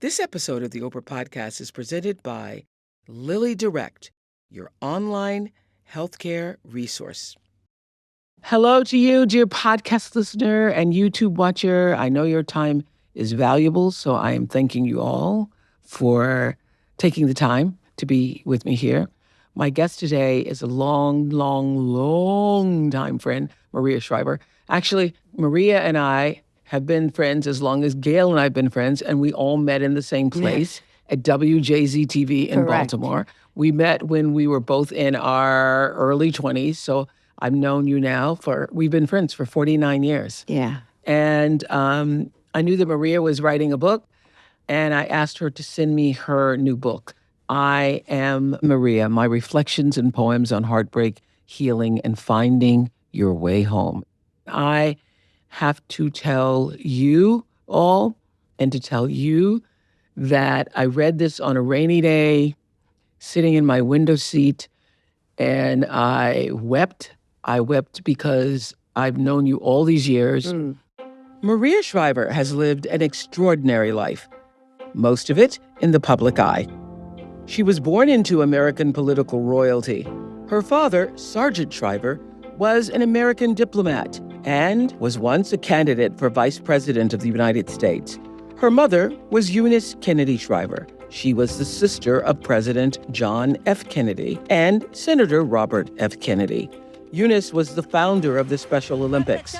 This episode of the Oprah Podcast is presented by Lilly Direct, your online healthcare resource. Hello to you, dear podcast listener and YouTube watcher. I know your time is valuable, so I am thanking you all for taking the time to be with me here. My guest today is a long time friend, Maria Shriver. Actually, Maria and I have been friends as long as Gail and I have been friends, and we all met in the same place at WJZ-TV in Baltimore. We met when we were both in our early 20s, so I've known you now we've been friends for 49 years. Yeah. And I knew that Maria was writing a book, and I asked her to send me her new book. I Am Maria, My Reflections and Poems on Heartbreak, Healing, and Finding Your Way Home. I have to tell you all and to tell you that I read this on a rainy day, sitting in my window seat, and I wept. I wept because I've known you all these years. Maria Shriver has lived an extraordinary life, most of it in the public eye. She was born into American political royalty. Her father, Sargent Shriver, was an American diplomat and was once a candidate for Vice President of the United States. Her mother was Eunice Kennedy Shriver. She was the sister of President John F. Kennedy and Senator Robert F. Kennedy. Eunice was the founder of the Special Olympics.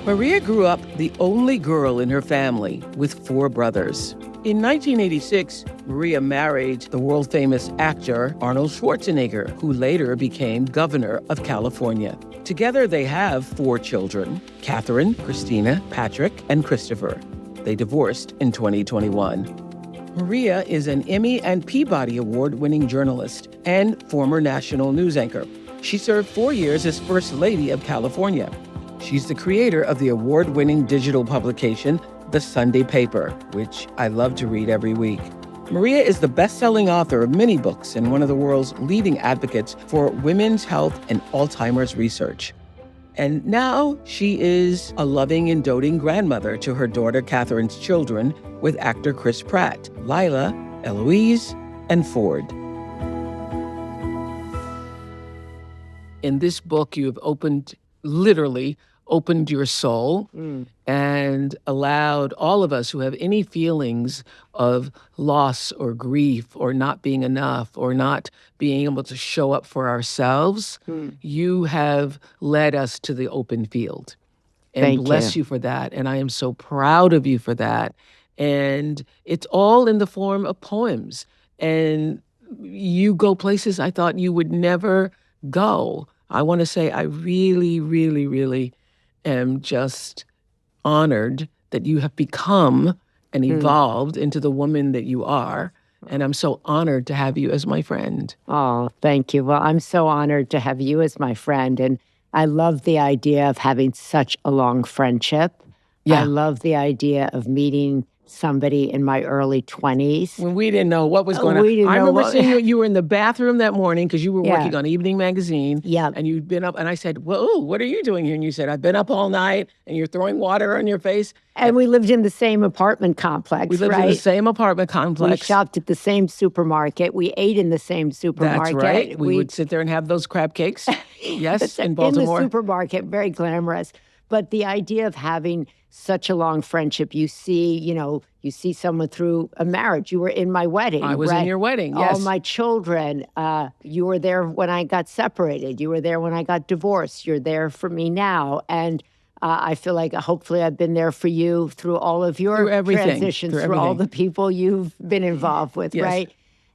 Maria grew up the only girl in her family with 4 brothers. In 1986, Maria married the world-famous actor Arnold Schwarzenegger, who later became governor of California. Together, they have 4 children: Katherine, Christina, Patrick, and Christopher. They divorced in 2021. Maria is an Emmy and Peabody Award-winning journalist and former national news anchor. She served 4 years as First Lady of California. She's the creator of the award-winning digital publication, The Sunday Paper, which I love to read every week. Maria is the best-selling author of many books and one of the world's leading advocates for women's health and Alzheimer's research. And now she is a loving and doting grandmother to her daughter Katherine's children with actor Chris Pratt, Lila, Eloise, and Ford. In this book, you have literally opened your soul and allowed all of us who have any feelings of loss or grief or not being enough or not being able to show up for ourselves, you have led us to the open field. And bless you for that. And I am so proud of you for that. And it's all in the form of poems. And you go places I thought you would never go. I want to say I really am just honored that you have become and evolved into the woman that you are. And I'm so honored to have you as my friend. Oh, thank you. Well, I'm so honored to have you as my friend. And I love the idea of having such a long friendship. Yeah. I love the idea of meeting somebody in my early 20s. When we didn't know what was going on. I remember seeing you were in the bathroom that morning because you were working on Evening Magazine. Yeah. And you'd been up, and I said, whoa, what are you doing here? And you said, I've been up all night, and you're throwing water on your face. And we lived in the same apartment complex, We lived in the same apartment complex. We shopped at the same supermarket. We ate in the same supermarket. That's right. We would sit there and have those crab cakes. Yes, in Baltimore. In the supermarket, very glamorous. But the idea of having such a long friendship, you see someone through a marriage. You were in my wedding. I was in your wedding, yes. All my children. You were there when I got separated. You were there when I got divorced. You're there for me now. And I feel like hopefully I've been there for you through all of your transitions, through all the people you've been involved with, yes. Right?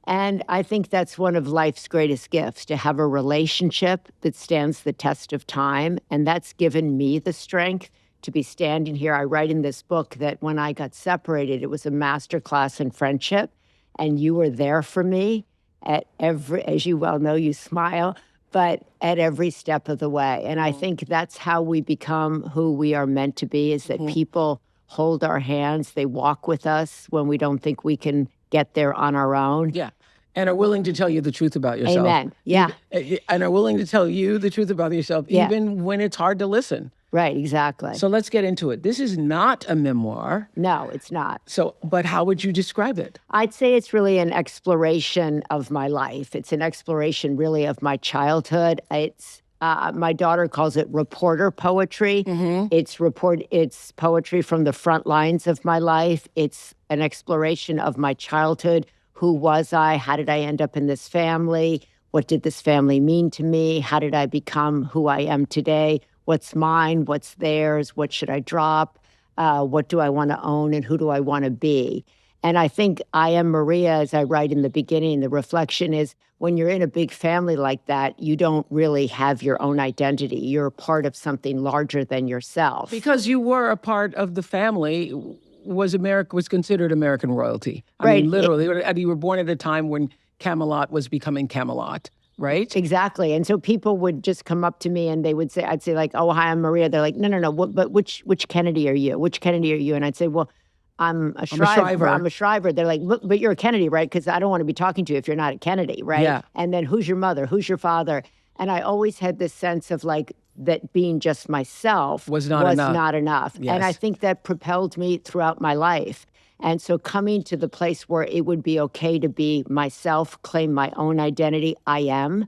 And I think that's one of life's greatest gifts, to have a relationship that stands the test of time. And that's given me the strength to be standing here. I write in this book that when I got separated, it was a masterclass in friendship. And you were there for me at every, as you well know, you smile, but at every step of the way. And I think that's how we become who we are meant to be, is that people hold our hands. They walk with us when we don't think we can get there on our own. Yeah. And are willing to tell you the truth about yourself. Amen. Yeah. And are willing to tell you the truth about yourself, even when it's hard to listen. Right, exactly. So let's get into it. This is not a memoir. No, it's not. But how would you describe it? I'd say it's really an exploration of my life. It's an exploration really of my childhood. It's my daughter calls it reporter poetry. It's poetry from the front lines of my life. It's an exploration of my childhood. Who was I? How did I end up in this family? What did this family mean to me? How did I become who I am today? What's mine? What's theirs? What should I drop? What do I want to own? And who do I want to be? And I think I am Maria, as I write in the beginning, the reflection is when you're in a big family like that, you don't really have your own identity. You're a part of something larger than yourself. Because you were a part of the family, was considered American royalty. I Right. mean, literally, you were born at a time when Camelot was becoming Camelot, right? Exactly. And so people would just come up to me and they would say, I'd say like, oh, hi, I'm Maria. They're like, no, but which Kennedy are you? Which Kennedy are you? And I'd say, well, I'm a Shriver. I'm a Shriver. They're like, but you're a Kennedy, right? Because I don't want to be talking to you if you're not a Kennedy, right? Yeah. And then who's your mother? Who's your father? And I always had this sense of like that being just myself was not enough. Yes. And I think that propelled me throughout my life. And so coming to the place where it would be okay to be myself, claim my own identity, I am.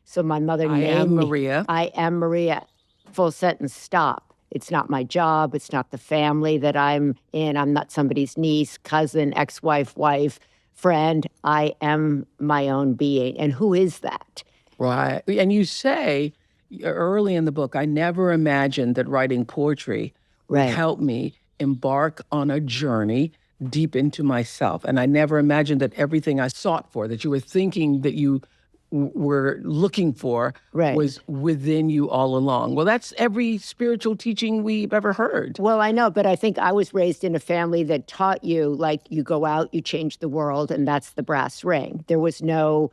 So my mother named me. Maria. I am Maria. Full sentence, stop. It's not my job. It's not the family that I'm in. I'm not somebody's niece, cousin, ex-wife, wife, friend. I am my own being. And who is that? Right. And you say early in the book, I never imagined that writing poetry would help me embark on a journey deep into myself. And I never imagined that everything I sought for, that you were thinking that you were looking for, was within you all along. Well, that's every spiritual teaching we've ever heard. Well, I know, but I think I was raised in a family that taught you, like, you go out, you change the world, and that's the brass ring. There was no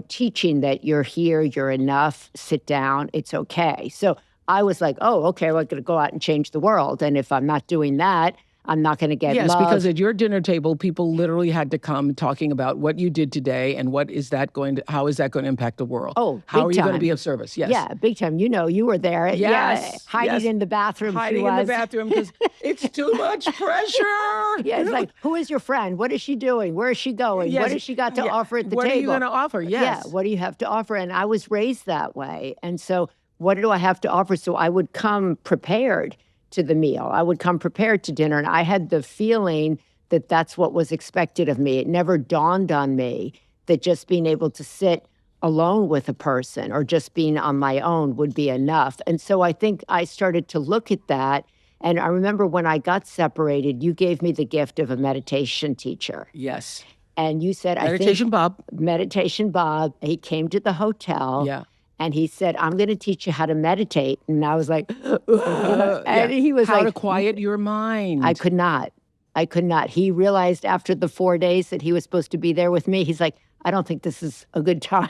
teaching that you're here, you're enough, sit down, it's okay. So I was like, oh, okay, well, I'm going to go out and change the world. And if I'm not doing that, I'm not going to get love. Yes, because at your dinner table, people literally had to come talking about what you did today and how is that going to impact the world? Oh, how are you going to time. be of service? Yes. Yeah, big time. You know, you were there. Yes. Hiding in the bathroom. Hiding in the bathroom because it's too much pressure. Yeah, it's like, who is your friend? What is she doing? Where is she going? Yes. What has she got to offer at the table? What are you going to offer? Yes. Yeah, what do you have to offer? And I was raised that way. And so what do I have to offer? So I would come prepared to the meal. I would come prepared to dinner. And I had the feeling that that's what was expected of me. It never dawned on me that just being able to sit alone with a person or just being on my own would be enough. And so I think I started to look at that. And I remember when I got separated, you gave me the gift of a meditation teacher. Yes. And you said, Meditation Bob. Meditation Bob. He came to the hotel. Yeah. And he said, I'm going to teach you how to meditate. And I was like, and he was how like, to quiet your mind. I could not. He realized after the 4 days that he was supposed to be there with me, he's like, I don't think this is a good time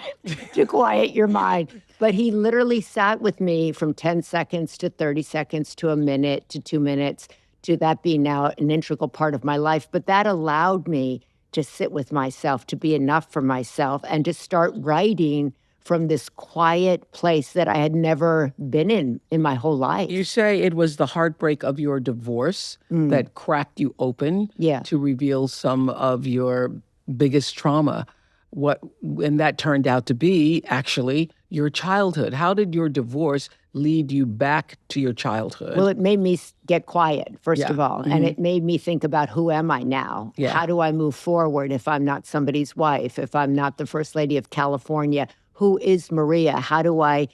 to quiet your mind. But he literally sat with me from 10 seconds to 30 seconds to a minute to 2 minutes to that being now an integral part of my life. But that allowed me to sit with myself, to be enough for myself, and to start writing from this quiet place that I had never been in my whole life. You say it was the heartbreak of your divorce that cracked you open to reveal some of your biggest trauma. And that turned out to be actually your childhood. How did your divorce lead you back to your childhood? Well, it made me get quiet, first of all. And it made me think about, who am I now? Yeah. How do I move forward if I'm not somebody's wife, if I'm not the First Lady of California? Who is Maria? How do I,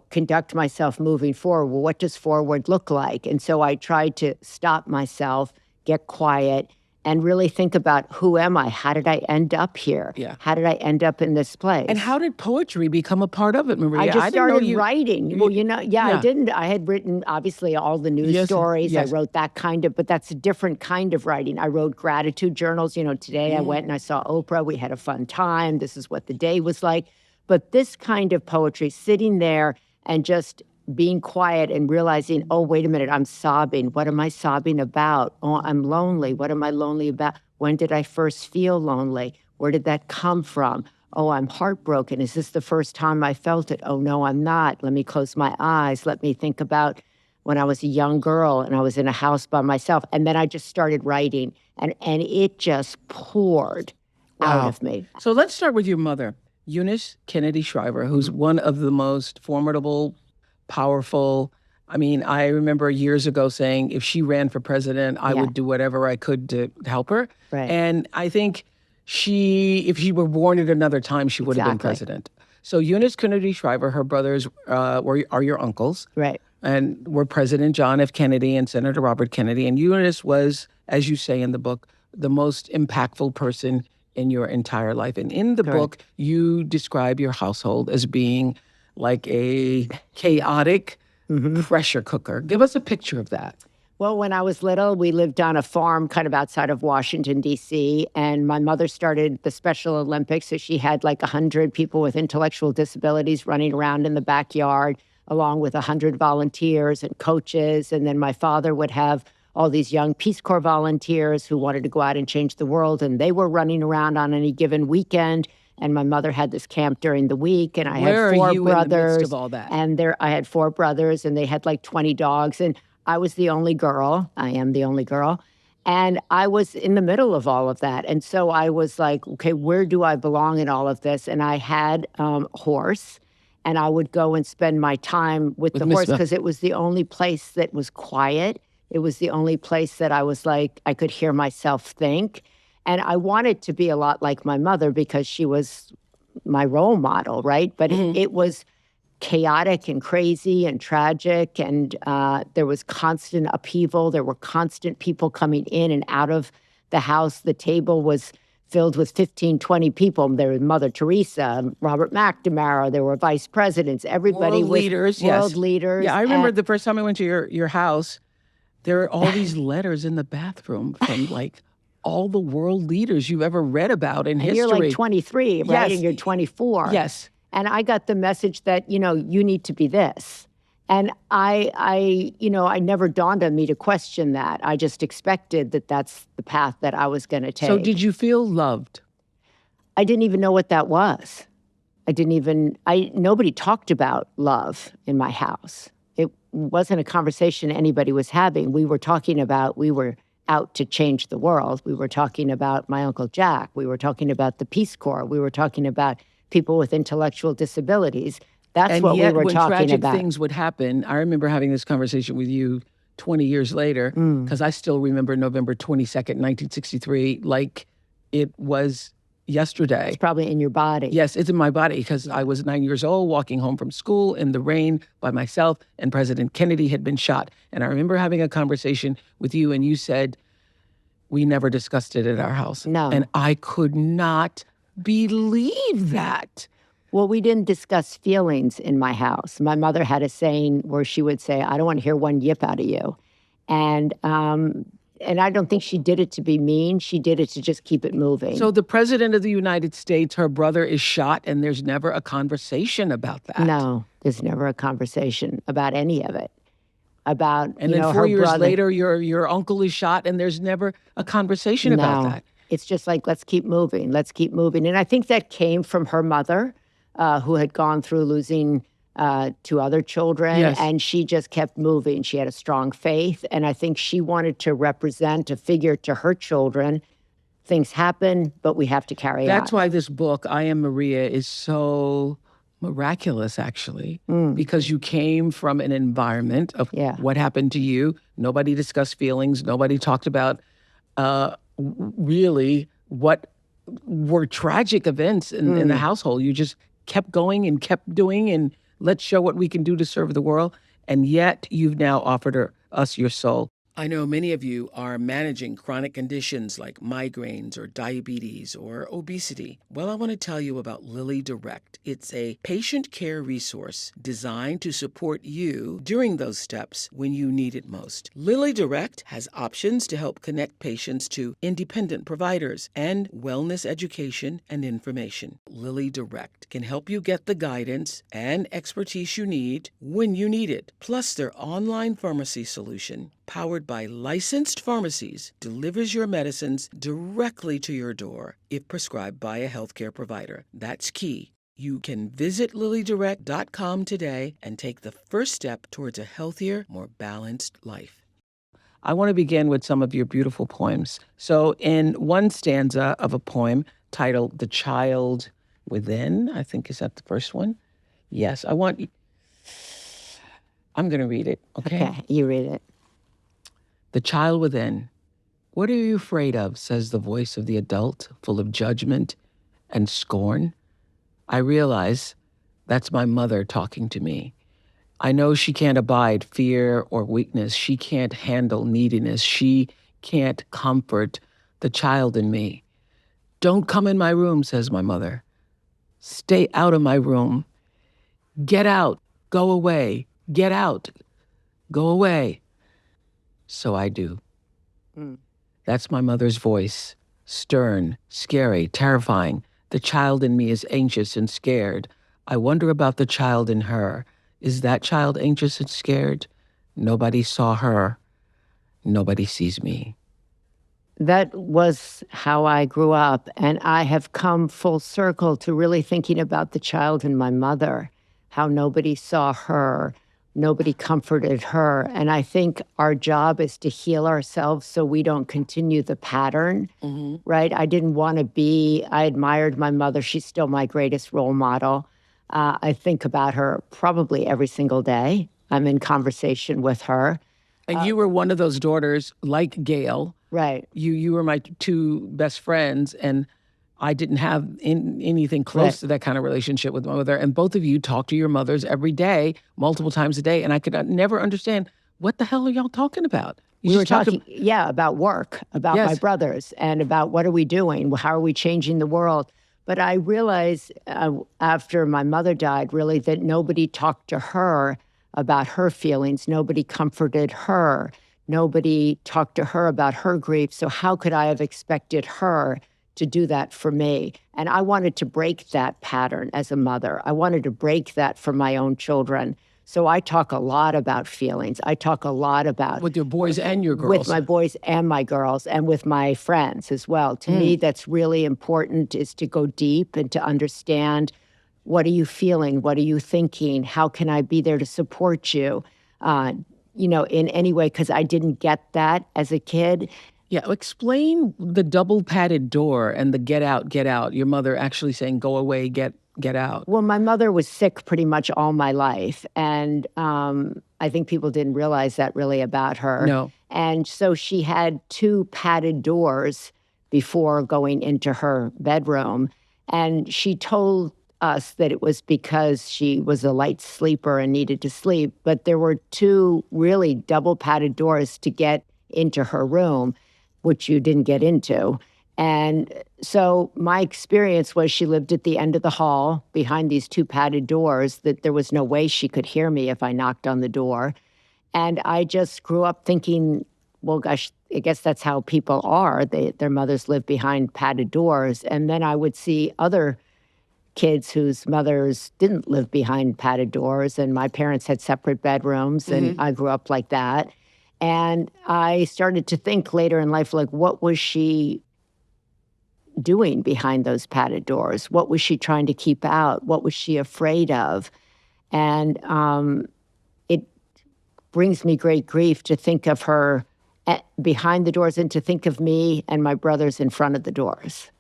conduct myself moving forward? Well, what does forward look like? And so I tried to stop myself, get quiet, and really think about, who am I? How did I end up here? Yeah. How did I end up in this place? And how did poetry become a part of it, Maria? I just started you writing. Well, I didn't. I had written, obviously, all the news stories. Yes. I wrote that but that's a different kind of writing. I wrote gratitude journals. Today I went and I saw Oprah. We had a fun time. This is what the day was like. But this kind of poetry, sitting there and just being quiet and realizing, oh, wait a minute, I'm sobbing. What am I sobbing about? Oh, I'm lonely. What am I lonely about? When did I first feel lonely? Where did that come from? Oh, I'm heartbroken. Is this the first time I felt it? Oh, no, I'm not. Let me close my eyes. Let me think about when I was a young girl and I was in a house by myself. And then I just started writing, and it just poured out Wow. of me. So let's start with your mother, Eunice Kennedy Shriver, who's one of the most formidable, powerful. I mean, I remember years ago saying if she ran for president, I Yeah. would do whatever I could to help her. Right. And I think if she were born at another time, she would have been Exactly. president. So Eunice Kennedy Shriver, her brothers are your uncles. Right. And were President John F. Kennedy and Senator Robert Kennedy. And Eunice was, as you say in the book, the most impactful person in your entire life. And in the Correct. book, you describe your household as being like a chaotic pressure cooker. Give us a picture of that. Well, when I was little, we lived on a farm kind of outside of Washington, D.C., and my mother started the Special Olympics. So she had like 100 people with intellectual disabilities running around in the backyard, along with 100 volunteers and coaches. And then my father would have all these young Peace Corps volunteers who wanted to go out and change the world, and they were running around on any given weekend. And my mother had this camp during the week, and I Where had four are you brothers. in the midst of all that? And I had four brothers, and they had like 20 dogs. And I was the only girl. I am the only girl. And I was in the middle of all of that. And so I was like, okay, where do I belong in all of this? And I had a horse, and I would go and spend my time with the Miss horse Mel. because it was the only place that was quiet. It was the only place that I was like, I could hear myself think. And I wanted to be a lot like my mother because she was my role model, right? But it was chaotic and crazy and tragic, and there was constant upheaval. There were constant people coming in and out of the house. The table was filled with 15, 20 people. There was Mother Teresa, Robert McNamara, there were vice presidents, everybody World was leaders, world yes. leaders. Yeah, I remember the first time I went to your house, there are all these letters in the bathroom from like all the world leaders you've ever read about in history. You're like 23, right? Yes. And you're 24. Yes. And I got the message that, you need to be this. And I never dawned on me to question that. I just expected that that's the path that I was going to take. So did you feel loved? I didn't even know what that was. Nobody talked about love in my house. It wasn't a conversation anybody was having. We were out to change the world. We were talking about my Uncle Jack. We were talking about the Peace Corps. We were talking about people with intellectual disabilities. That's what we were talking about. And yet when tragic things would happen, I remember having this conversation with you 20 years later, because I still remember November 22nd, 1963, like it was yesterday. It's probably in your body. Yes, it's in my body because I was 9 years old, walking home from school in the rain by myself, and President Kennedy had been shot. And I remember having a conversation with you, and you said, we never discussed it at our house. No. And I could not believe that. Well, we didn't discuss feelings in my house. My mother had a saying where she would say, I don't want to hear one yip out of you. And I don't think she did it to be mean. She did it to just keep it moving. So the president of the United States, her brother is shot, and there's never a conversation about that. No, there's never a conversation about any of it. And then 4 years later, your uncle is shot, and there's never a conversation about that. It's just like, let's keep moving. Let's keep moving. And I think that came from her mother, who had gone through losing two other children. Yes. And she just kept moving. She had a strong faith. And I think she wanted to represent a figure to her children. Things happen, but we have to carry on. That's why this book, I Am Maria, is so miraculous, actually, because you came from an environment of what happened to you. Nobody discussed feelings. Nobody talked about really what were tragic events in the household. You just kept going and kept doing, and let's show what we can do to serve the world. And yet you've now offered us your soul. I know many of you are managing chronic conditions like migraines or diabetes or obesity. Well, I want to tell you about Lilly Direct. It's a patient care resource designed to support you during those steps when you need it most. Lilly Direct has options to help connect patients to independent providers and wellness education and information. Lilly Direct can help you get the guidance and expertise you need when you need it. Plus, their online pharmacy solution powered by licensed pharmacies, delivers your medicines directly to your door if prescribed by a healthcare provider. That's key. You can visit lilydirect.com today and take the first step towards a healthier, more balanced life. I want to begin with some of your beautiful poems. So in one stanza of a poem titled The Child Within, I think, is that the first one? Yes, I'm going to read it, okay? Okay, you read it. The child within. What are you afraid of, says the voice of the adult, full of judgment and scorn. I realize that's my mother talking to me. I know she can't abide fear or weakness. She can't handle neediness. She can't comfort the child in me. Don't come in my room, says my mother. Stay out of my room. Get out. Go away. Get out. Go away. So I do. That's my mother's voice. Stern, scary, terrifying. The child in me is anxious and scared. I wonder about the child in her. Is that child anxious and scared? Nobody saw her. Nobody sees me. That was how I grew up, and I have come full circle to really thinking about the child in my mother, how nobody saw her, nobody comforted her. And I think our job is to heal ourselves so we don't continue the pattern, right? I admired my mother. She's still my greatest role model. I think about her probably every single day. I'm in conversation with her. And you were one of those daughters, like Gail. Right. You were my two best friends, and I didn't have anything close to that kind of relationship with my mother. And both of you talk to your mothers every day, multiple times a day, and I could never understand, what the hell are y'all talking about? We were talking, about work, about my brothers, and about what are we doing? How are we changing the world? But I realized after my mother died, really, that nobody talked to her about her feelings. Nobody comforted her. Nobody talked to her about her grief. So how could I have expected her to do that for me? And I wanted to break that pattern as a mother. I wanted to break that for my own children. So I talk a lot about feelings. I talk a lot about... With your boys and your girls. With my boys and my girls, and with my friends as well. To me, that's really important, is to go deep and to understand, what are you feeling? What are you thinking? How can I be there to support you? In any way, because I didn't get that as a kid. Yeah, explain the double padded door and the get out, your mother actually saying, go away, get out. Well, my mother was sick pretty much all my life. And I think people didn't realize that really about her. No. And so she had two padded doors before going into her bedroom. And she told us that it was because she was a light sleeper and needed to sleep. But there were two really double padded doors to get into her room, which you didn't get into. And so my experience was she lived at the end of the hall behind these two padded doors, that there was no way she could hear me if I knocked on the door. And I just grew up thinking, well, gosh, I guess that's how people are. Their mothers live behind padded doors. And then I would see other kids whose mothers didn't live behind padded doors, and my parents had separate bedrooms, and I grew up like that. And I started to think later in life, like, what was she doing behind those padded doors? What was she trying to keep out? What was she afraid of? And it brings me great grief to think of her behind the doors and to think of me and my brothers in front of the doors.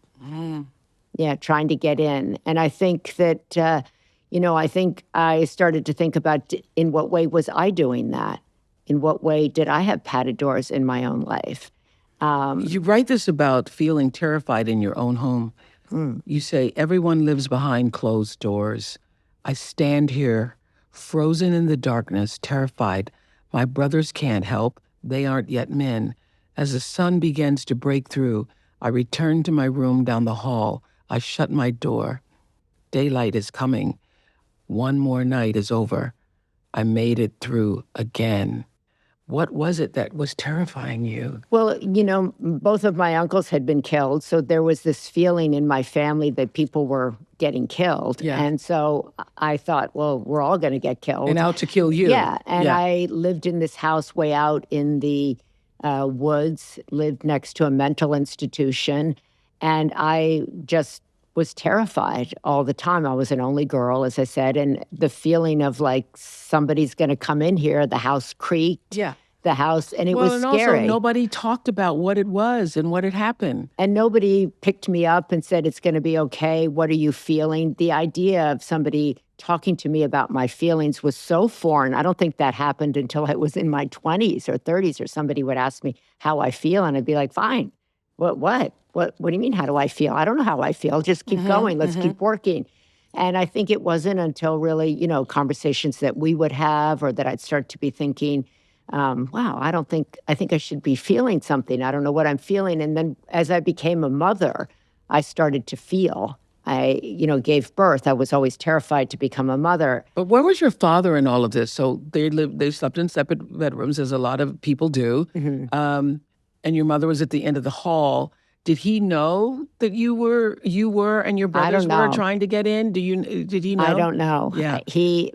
Yeah, trying to get in. And I think that, I think I started to think about, in what way was I doing that? In what way did I have padded doors in my own life? You write this about feeling terrified in your own home. You say, everyone lives behind closed doors. I stand here, frozen in the darkness, terrified. My brothers can't help. They aren't yet men. As the sun begins to break through, I return to my room down the hall. I shut my door. Daylight is coming. One more night is over. I made it through again. What was it that was terrifying you? Well, both of my uncles had been killed, so there was this feeling in my family that people were getting killed. Yeah. And so I thought, well, we're all going to get killed. And out to kill you. Yeah. And I lived in this house way out in the woods, lived next to a mental institution. And I just was terrified all the time. I was an only girl, as I said. And the feeling of like somebody's going to come in here, the house creaked. Yeah. The house, and it was and scary. Also, nobody talked about what it was and what had happened. And nobody picked me up and said, it's going to be okay. What are you feeling? The idea of somebody talking to me about my feelings was so foreign. I don't think that happened until I was in my 20s or 30s, or somebody would ask me how I feel, and I'd be like, fine. What do you mean, how do I feel? I don't know how I feel. Just keep going. Let's keep working. And I think it wasn't until really, conversations that we would have, or that I'd start to be thinking, wow, I think I should be feeling something. I don't know what I'm feeling. And then as I became a mother, I started to feel. I, gave birth. I was always terrified to become a mother. But where was your father in all of this? So they slept in separate bedrooms, as a lot of people do. And your mother was at the end of the hall. Did he know that you were and your brothers were trying to get in? Did he know? I don't know. Yeah.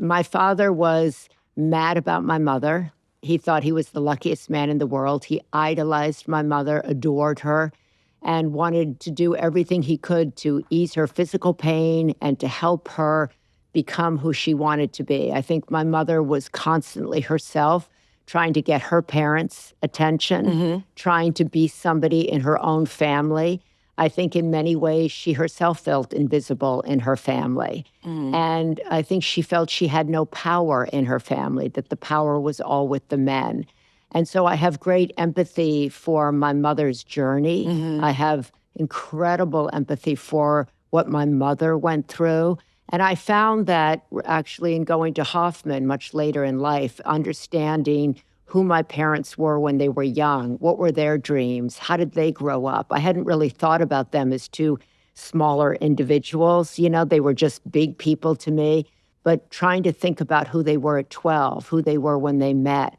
My father was mad about my mother. He thought he was the luckiest man in the world. He idolized my mother, adored her, and wanted to do everything he could to ease her physical pain and to help her become who she wanted to be. I think my mother was constantly herself, trying to get her parents' attention, trying to be somebody in her own family. I think in many ways she herself felt invisible in her family. And I think she felt she had no power in her family, that the power was all with the men. And so I have great empathy for my mother's journey. I have incredible empathy for what my mother went through. And I found that actually in going to Hoffman much later in life, understanding who my parents were when they were young, what were their dreams, how did they grow up? I hadn't really thought about them as two smaller individuals. They were just big people to me. But trying to think about who they were at 12, who they were when they met,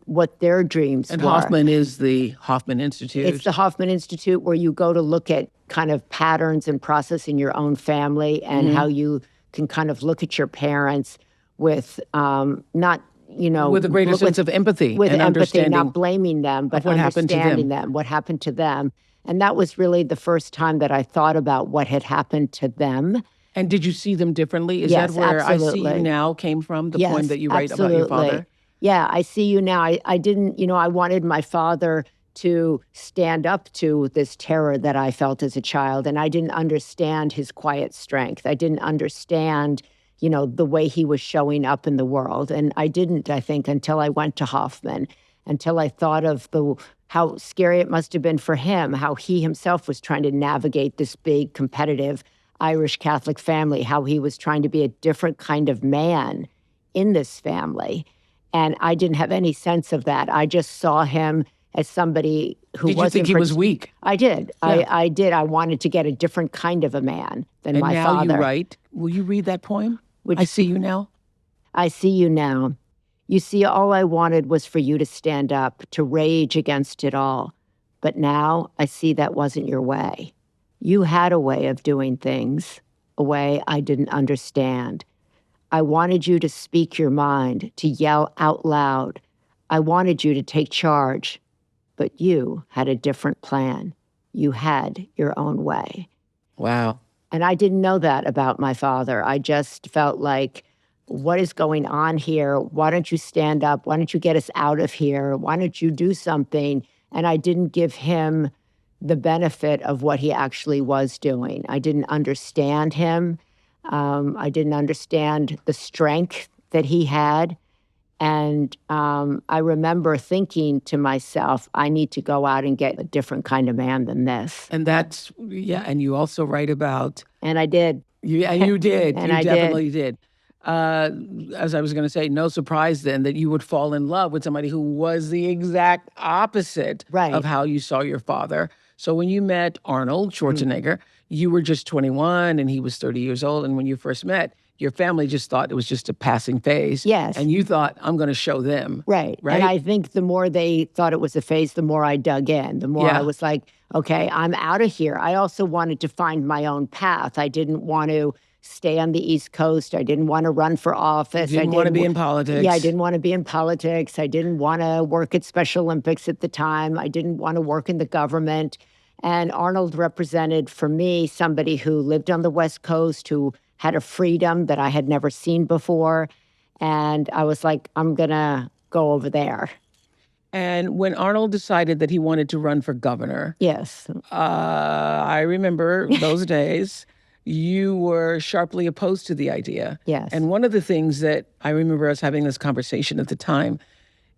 what their dreams were. And Hoffman is the Hoffman Institute. It's the Hoffman Institute, where you go to look at kind of patterns and process in your own family, and how you can kind of look at your parents with with a greater sense of empathy, with and empathy, understanding, not blaming them, but what understanding them, what happened to them. And that was really the first time that I thought about what had happened to them. And did you see them differently? Is Yes, that where absolutely. I See You Now came from, the Yes, poem that you write absolutely. about your father? Yeah, I See You Now. I didn't, I wanted my father to stand up to this terror that I felt as a child. And I didn't understand his quiet strength. I didn't understand, the way he was showing up in the world. And I didn't, I think, until I went to Hoffman, until I thought of how scary it must have been for him, how he himself was trying to navigate this big, competitive Irish Catholic family, how he was trying to be a different kind of man in this family. And I didn't have any sense of that. I just saw him as somebody who wasn't... Did you think he was weak? I did. Yeah. I did. I wanted to get a different kind of a man than my father. And now you write. Will you read that poem? I See You Now? I see you now. You see, all I wanted was for you to stand up, to rage against it all. But now I see that wasn't your way. You had a way of doing things, a way I didn't understand. I wanted you to speak your mind, to yell out loud. I wanted you to take charge. But you had a different plan. You had your own way. Wow. And I didn't know that about my father. I just felt like, what is going on here? Why don't you stand up? Why don't you get us out of here? Why don't you do something? And I didn't give him the benefit of what he actually was doing. I didn't understand him. I didn't understand the strength that he had. And I remember thinking to myself, I need to go out and get a different kind of man than this. And that's, and you also write about... And I did. You did. And you I definitely did. As I was going to say, no surprise then that you would fall in love with somebody who was the exact opposite of how you saw your father. So when you met Arnold Schwarzenegger, you were just 21 and he was 30 years old. And when you first met, your family just thought it was just a passing phase. Yes. And you thought, I'm going to show them. Right. And I think the more they thought it was a phase, the more I dug in, the more I was like, okay, I'm out of here. I also wanted to find my own path. I didn't want to stay on the East Coast. I didn't want to run for office. You didn't want to be in politics. Yeah, I didn't want to be in politics. I didn't want to work at Special Olympics at the time. I didn't want to work in the government. And Arnold represented, for me, somebody who lived on the West Coast, who had a freedom that I had never seen before. And I was like, I'm going to go over there. And when Arnold decided that he wanted to run for governor, yes, I remember those days, you were sharply opposed to the idea. Yes. And one of the things that I remember us having this conversation at the time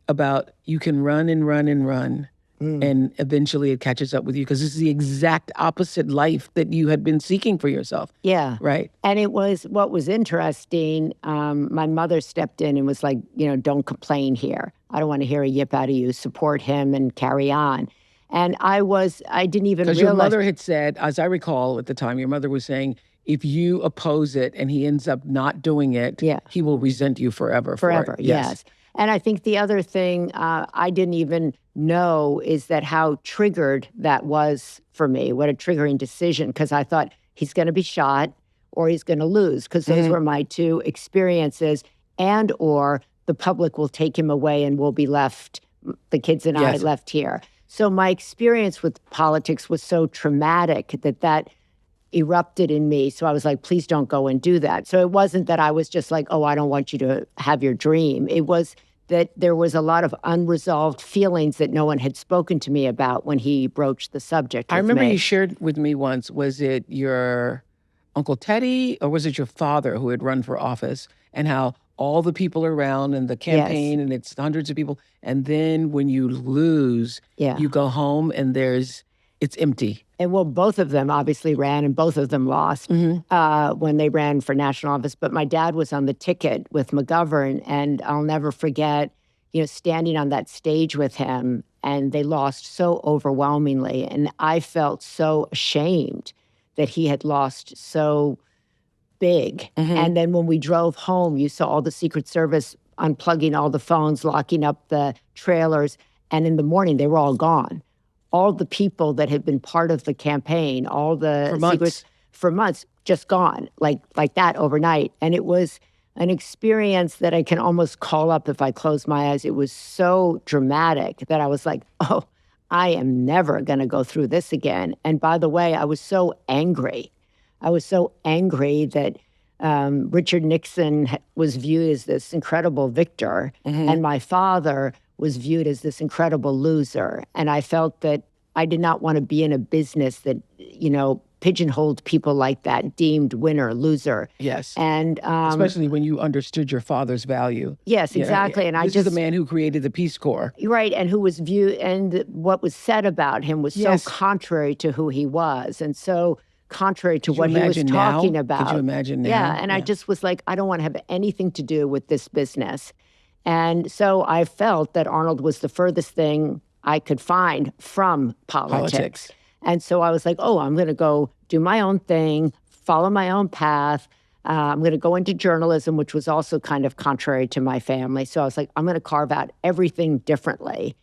about you can run and run and run, and eventually it catches up with you, because this is the exact opposite life that you had been seeking for yourself. Yeah. Right. And it was, what was interesting, my mother stepped in and was like, don't complain here. I don't want to hear a yip out of you. Support him and carry on. And I didn't even realize. Because your mother had said, as I recall at the time, your mother was saying, if you oppose it and he ends up not doing it, he will resent you forever. Forever, for it. yes. And I think the other thing I didn't even know is that how triggered that was for me, what a triggering decision, because I thought he's going to be shot or he's going to lose, because those were my two experiences, and or the public will take him away and we'll be left, the kids and I left here. So my experience with politics was so traumatic that erupted in me. So I was like, please don't go and do that. So it wasn't that I was just like, oh, I don't want you to have your dream. It was that there was a lot of unresolved feelings that no one had spoken to me about when he broached the subject with I remember me. you shared with me once, was it your Uncle Teddy or was it your father who had run for office, and how all the people around and the campaign and it's hundreds of people. And then when you lose, you go home and it's empty. And well, both of them obviously ran and both of them lost when they ran for national office. But my dad was on the ticket with McGovern, and I'll never forget, standing on that stage with him, and they lost so overwhelmingly. And I felt so ashamed that he had lost so big. And then when we drove home, you saw all the Secret Service unplugging all the phones, locking up the trailers. And in the morning, they were all gone. All the people that had been part of the campaign, all the secrets for months, just gone like that overnight. And it was an experience that I can almost call up if I close my eyes. It was so dramatic that I was like, oh, I am never going to go through this again. And by the way, I was so angry. I was so angry that Richard Nixon was viewed as this incredible victor, and my father was viewed as this incredible loser. And I felt that I did not want to be in a business that, pigeonholed people like that, deemed winner, loser. Yes. And especially when you understood your father's value. Yes, exactly. And this is the man who created the Peace Corps. Right, and who was viewed, and what was said about him was so contrary to who he was, and so contrary to what he was talking about. Could you imagine now? Yeah, and I just was like, I don't want to have anything to do with this business. And so I felt that Arnold was the furthest thing I could find from politics. And so I was like, oh, I'm going to go do my own thing, follow my own path. I'm going to go into journalism, which was also kind of contrary to my family. So I was like, I'm going to carve out everything differently.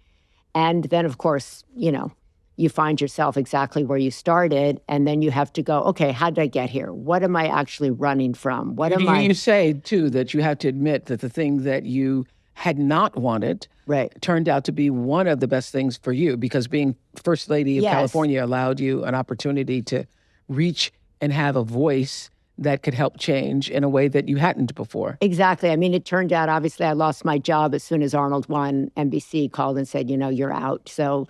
And then, of course, you find yourself exactly where you started, and then you have to go, okay, how did I get here? What am I actually running from? You say, too, that you have to admit that the thing that you had not wanted turned out to be one of the best things for you, because being First Lady of California allowed you an opportunity to reach and have a voice that could help change in a way that you hadn't before. Exactly. I mean, it turned out, obviously, I lost my job as soon as Arnold won. NBC called and said, you're out. So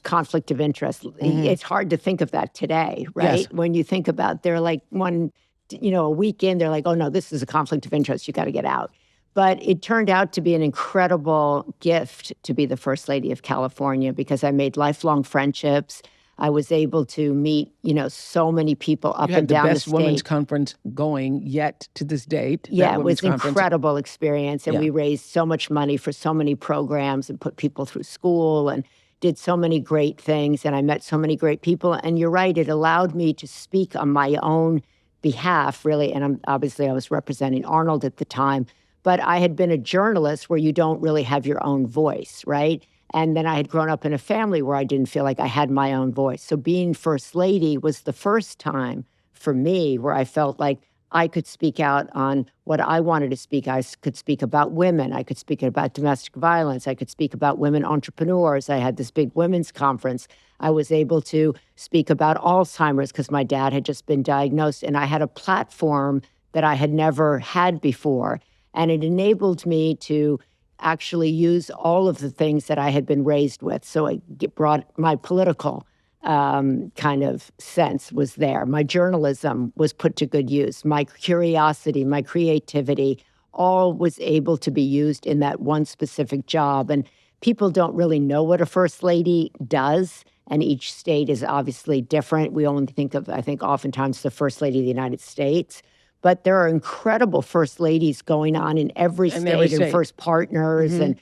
conflict of interest. It's hard to think of that today, right? Yes. When you think about, they're like a week in, they're like, oh no, this is a conflict of interest. You got to get out. But it turned out to be an incredible gift to be the First Lady of California, because I made lifelong friendships. I was able to meet, so many people up and down the state. You had the best women's conference going yet to this date. Yeah, it was an incredible experience. And we raised so much money for so many programs and put people through school and did so many great things. And I met so many great people. And you're right, it allowed me to speak on my own behalf, really. And obviously I was representing Arnold at the time, but I had been a journalist where you don't really have your own voice, right? And then I had grown up in a family where I didn't feel like I had my own voice. So being First Lady was the first time for me where I felt like I could speak out on what I wanted to speak. I could speak about women. I could speak about domestic violence. I could speak about women entrepreneurs. I had this big women's conference. I was able to speak about Alzheimer's because my dad had just been diagnosed, and I had a platform that I had never had before. And it enabled me to actually use all of the things that I had been raised with. So it brought my political kind of sense was there. My journalism was put to good use. My curiosity, my creativity, all was able to be used in that one specific job. And people don't really know what a first lady does. And each state is obviously different. We only think of, I think, oftentimes the first lady of the United States. But there are incredible first ladies going on in every state, and first partners and,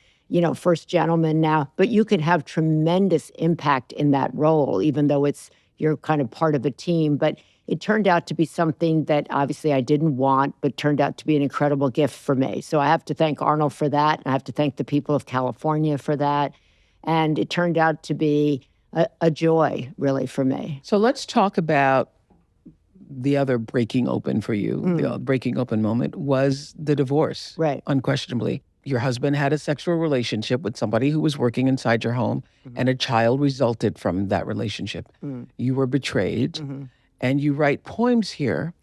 first gentlemen now. But you can have tremendous impact in that role, even though you're kind of part of a team. But it turned out to be something that obviously I didn't want, but turned out to be an incredible gift for me. So I have to thank Arnold for that. And I have to thank the people of California for that. And it turned out to be a joy, really, for me. So let's talk about the other breaking open for you. The breaking open moment was the divorce. Right. Unquestionably. Your husband had a sexual relationship with somebody who was working inside your home, and a child resulted from that relationship. You were betrayed, and you write poems here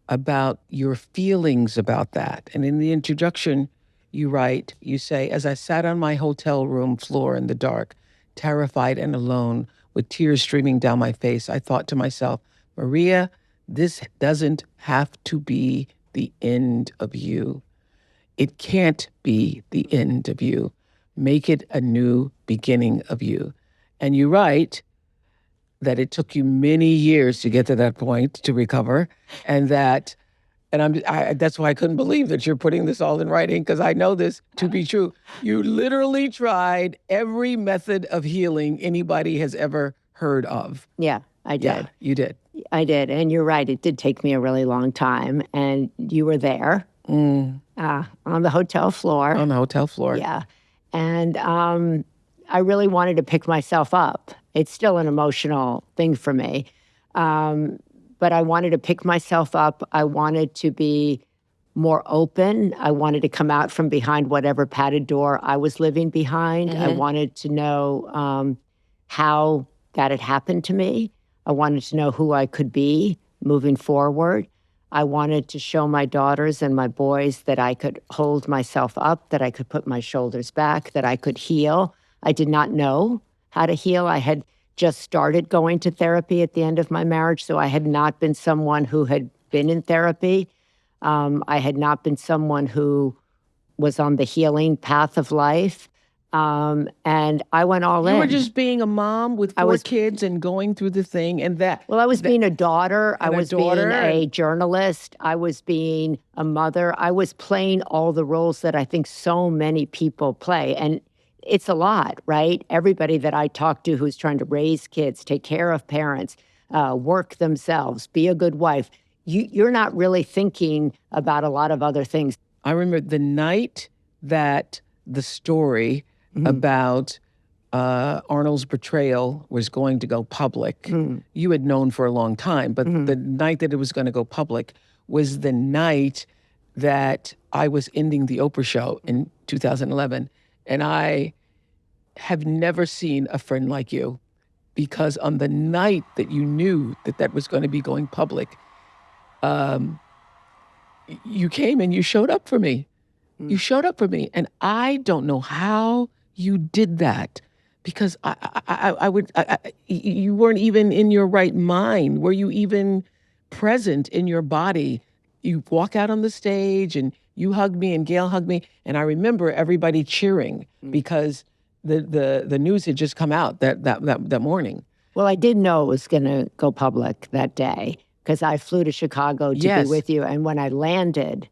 about your feelings about that. And in the introduction, you say, as I sat on my hotel room floor in the dark, terrified and alone, with tears streaming down my face, I thought to myself, Maria, this doesn't have to be the end of you. It can't be the end of you. Make it a new beginning of you. And you write that it took you many years to get to that point to recover, and that's why I couldn't believe that you're putting this all in writing, because I know this to be true. You literally tried every method of healing anybody has ever heard of. Yeah, I did. Yeah, you did. I did. And you're right. It did take me a really long time. And you were there on the hotel floor. On the hotel floor. Yeah. And I really wanted to pick myself up. It's still an emotional thing for me. But I wanted to pick myself up. I wanted to be more open. I wanted to come out from behind whatever padded door I was living behind. I wanted to know how that had happened to me. I wanted to know who I could be moving forward. I wanted to show my daughters and my boys that I could hold myself up, that I could put my shoulders back, that I could heal. I did not know how to heal. I had just started going to therapy at the end of my marriage, so I had not been someone who had been in therapy. I had not been someone who was on the healing path of life. And I went all in. You were just being a mom with four kids and going through the thing and that. Well, I was being a daughter. I was being a journalist. I was being a mother. I was playing all the roles that I think so many people play. And it's a lot, right? Everybody that I talk to who's trying to raise kids, take care of parents, work themselves, be a good wife, you're not really thinking about a lot of other things. I remember the night that the story about Arnold's betrayal was going to go public. You had known for a long time, but the night that it was going to go public was the night that I was ending the Oprah show in 2011. And I have never seen a friend like you, because on the night that you knew that that was going to be going public, you came and you showed up for me. You showed up for me. And I don't know how you did that, because you weren't even in your right mind. Were you even present in your body? You walk out on the stage and you hugged me and Gail hugged me. And I remember everybody cheering because the news had just come out that morning. Well, I did know it was going to go public that day because I flew to Chicago to be with you. And when I landed,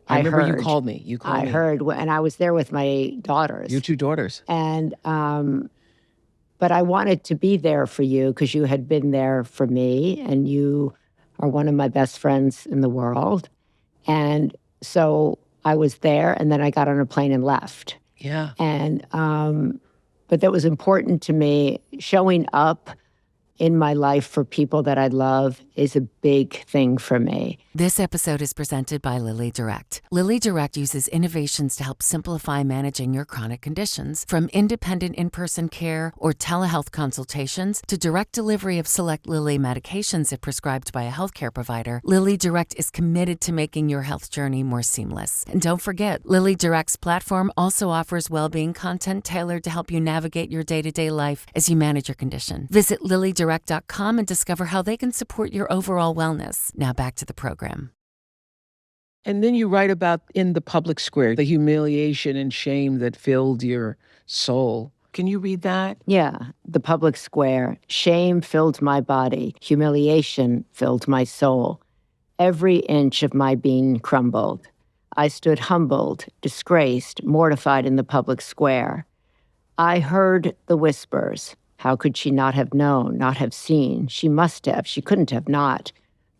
I remember you called me. I heard, and I was there with my daughters. Your two daughters. And, but I wanted to be there for you because you had been there for me, and you are one of my best friends in the world. And so I was there, and then I got on a plane and left. Yeah. And, but that was important to me. Showing up in my life for people that I love is a big thing for me. This episode is presented by Lilly Direct. Lilly Direct uses innovations to help simplify managing your chronic conditions, from independent in-person care or telehealth consultations to direct delivery of select Lilly medications if prescribed by a healthcare provider. Lilly Direct is committed to making your health journey more seamless. And don't forget, Lilly Direct's platform also offers well-being content tailored to help you navigate your day-to-day life as you manage your condition. Visit LillyDirect.com and discover how they can support your overall wellness. Now back to the program. And then you write about in the public square, the humiliation and shame that filled your soul. Can you read that? Yeah, the public square. Shame filled my body. Humiliation filled my soul. Every inch of my being crumbled. I stood humbled, disgraced, mortified in the public square. I heard the whispers. How could she not have known, not have seen? She must have. She couldn't have not.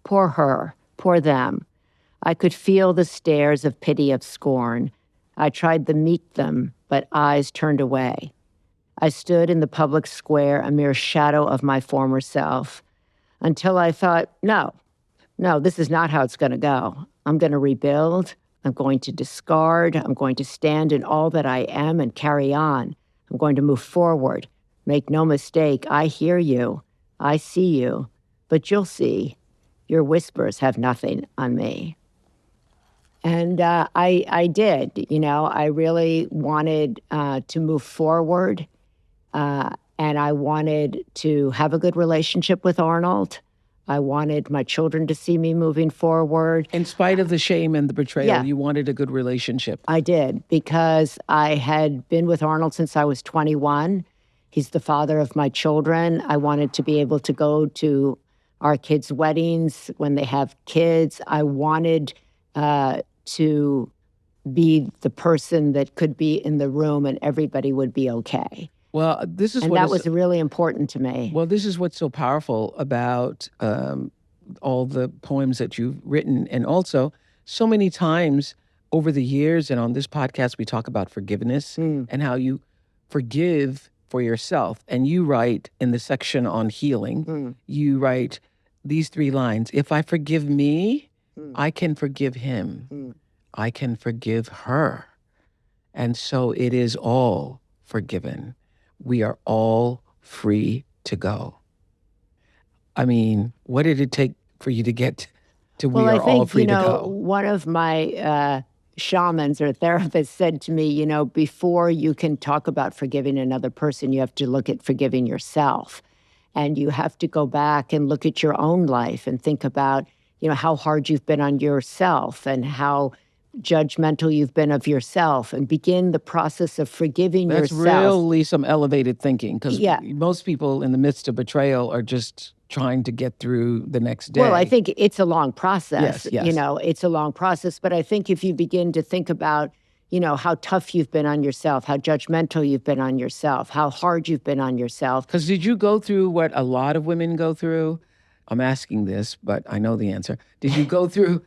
Poor her. Poor them. I could feel the stares of pity, of scorn. I tried to meet them, but eyes turned away. I stood in the public square, a mere shadow of my former self, until I thought, no, this is not how it's going to go. I'm going to rebuild. I'm going to discard. I'm going to stand in all that I am and carry on. I'm going to move forward. Make no mistake, I hear you. I see you. But you'll see. Your whispers have nothing on me. And I did, I really wanted to move forward. And I wanted to have a good relationship with Arnold. I wanted my children to see me moving forward. In spite of the shame and the betrayal, you wanted a good relationship. I did, because I had been with Arnold since I was 21. He's the father of my children. I wanted to be able to go to our kids' weddings when they have kids. I wanted to be the person that could be in the room and everybody would be okay. Well, that was really important to me. Well, this is what's so powerful about all the poems that you've written. And also, so many times over the years and on this podcast, we talk about forgiveness and how you forgive for yourself. And you write in the section on healing, you write these 3 lines. If I forgive me, I can forgive him. I can forgive her. And so it is all forgiven. We are all free to go. I mean, what did it take for you to get to we are all free to go? One of my shamans or therapists said to me, before you can talk about forgiving another person, you have to look at forgiving yourself. And you have to go back and look at your own life and think about, how hard you've been on yourself and how judgmental you've been of yourself, and begin the process of forgiving yourself. That's really some elevated thinking, because most people in the midst of betrayal are just trying to get through the next day. Well, I think it's a long process. Yes. It's a long process. But I think if you begin to think about, how tough you've been on yourself, how judgmental you've been on yourself, how hard you've been on yourself. Because did you go through what a lot of women go through? I'm asking this, but I know the answer. Did you go through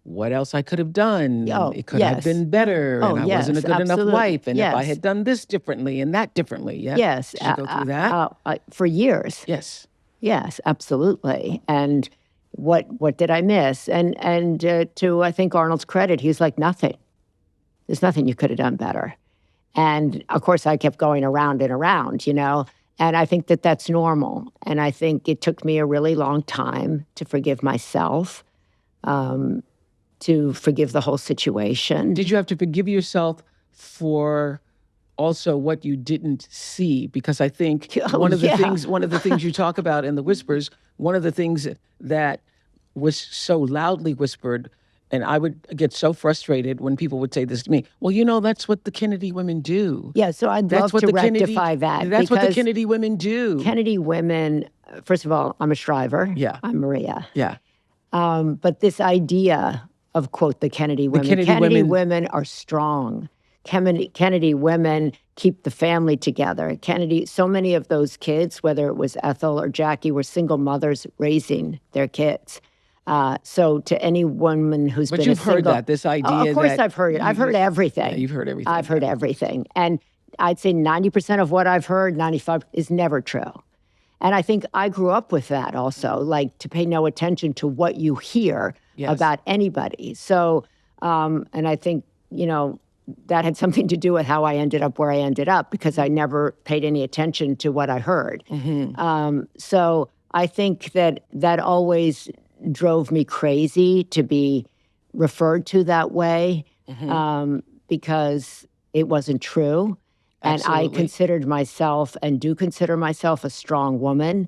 what else I could have done? It could have been better, and I wasn't a good enough wife, and if I had done this differently and that differently, Yes. Did you go through that? For years. Yes, absolutely. And what did I miss? And to, I think, Arnold's credit, he's like, nothing. There's nothing you could have done better. And, of course, I kept going around and around, and I think that that's normal. And I think it took me a really long time to forgive myself, to forgive the whole situation. Did you have to forgive yourself for also what you didn't see? Because I think one of the things you talk about in the whispers, one of the things that was so loudly whispered, and I would get so frustrated when people would say this to me, well, that's what the Kennedy women do. Yeah, so I'd love to rectify that. That's what the Kennedy women do. Kennedy women, first of all, I'm a Shriver. Yeah. I'm Maria. Yeah. But this idea of, quote, the Kennedy women. Kennedy women are strong. Kennedy women keep the family together. Kennedy, so many of those kids, whether it was Ethel or Jackie, were single mothers raising their kids. So to any woman who's But been you've a single, heard that, this idea of course that I've heard it. I've heard everything. Yeah, you've heard everything. I've heard everything. And I'd say 90% of what I've heard, 95, is never true. And I think I grew up with that also, like to pay no attention to what you hear about anybody. So, and I think, that had something to do with how I ended up where I ended up, because I never paid any attention to what I heard. So I think that always drove me crazy to be referred to that way, because it wasn't true. Absolutely. And I considered myself, and do consider myself, a strong woman.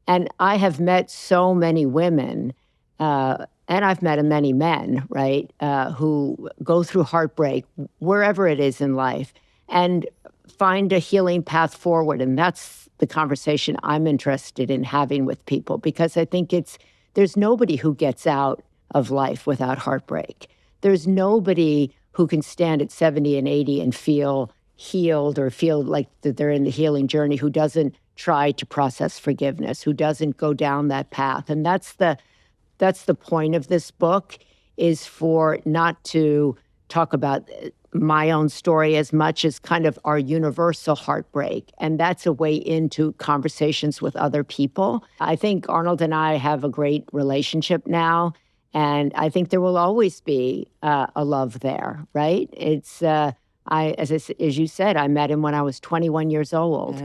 And I have met so many women, and I've met many men, right, who go through heartbreak, wherever it is in life, and find a healing path forward. And that's the conversation I'm interested in having with people, because I think there's nobody who gets out of life without heartbreak. There's nobody who can stand at 70 and 80 and feel healed, or feel like that they're in the healing journey, who doesn't try to process forgiveness, who doesn't go down that path. And that's the point of this book, is for not to talk about my own story as much as kind of our universal heartbreak. And that's a way into conversations with other people. I think Arnold and I have a great relationship now. And I think there will always be a love there, right? It's, as you said, I met him when I was 21 years old.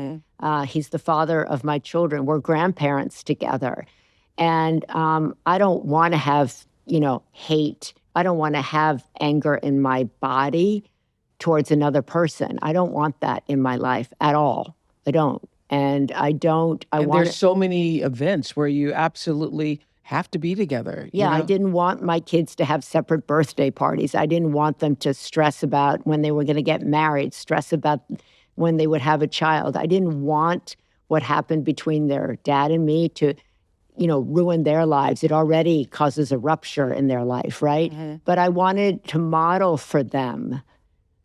He's the father of my children. We're grandparents together. And I don't want to have, hate. I don't want to have anger in my body towards another person. I don't want that in my life at all. I don't. And I don't. There's so many events where you absolutely have to be together. Yeah, I didn't want my kids to have separate birthday parties. I didn't want them to stress about when they were going to get married, stress about when they would have a child. I didn't want what happened between their dad and me to, ruin their lives. It already causes a rupture in their life, right? But I wanted to model for them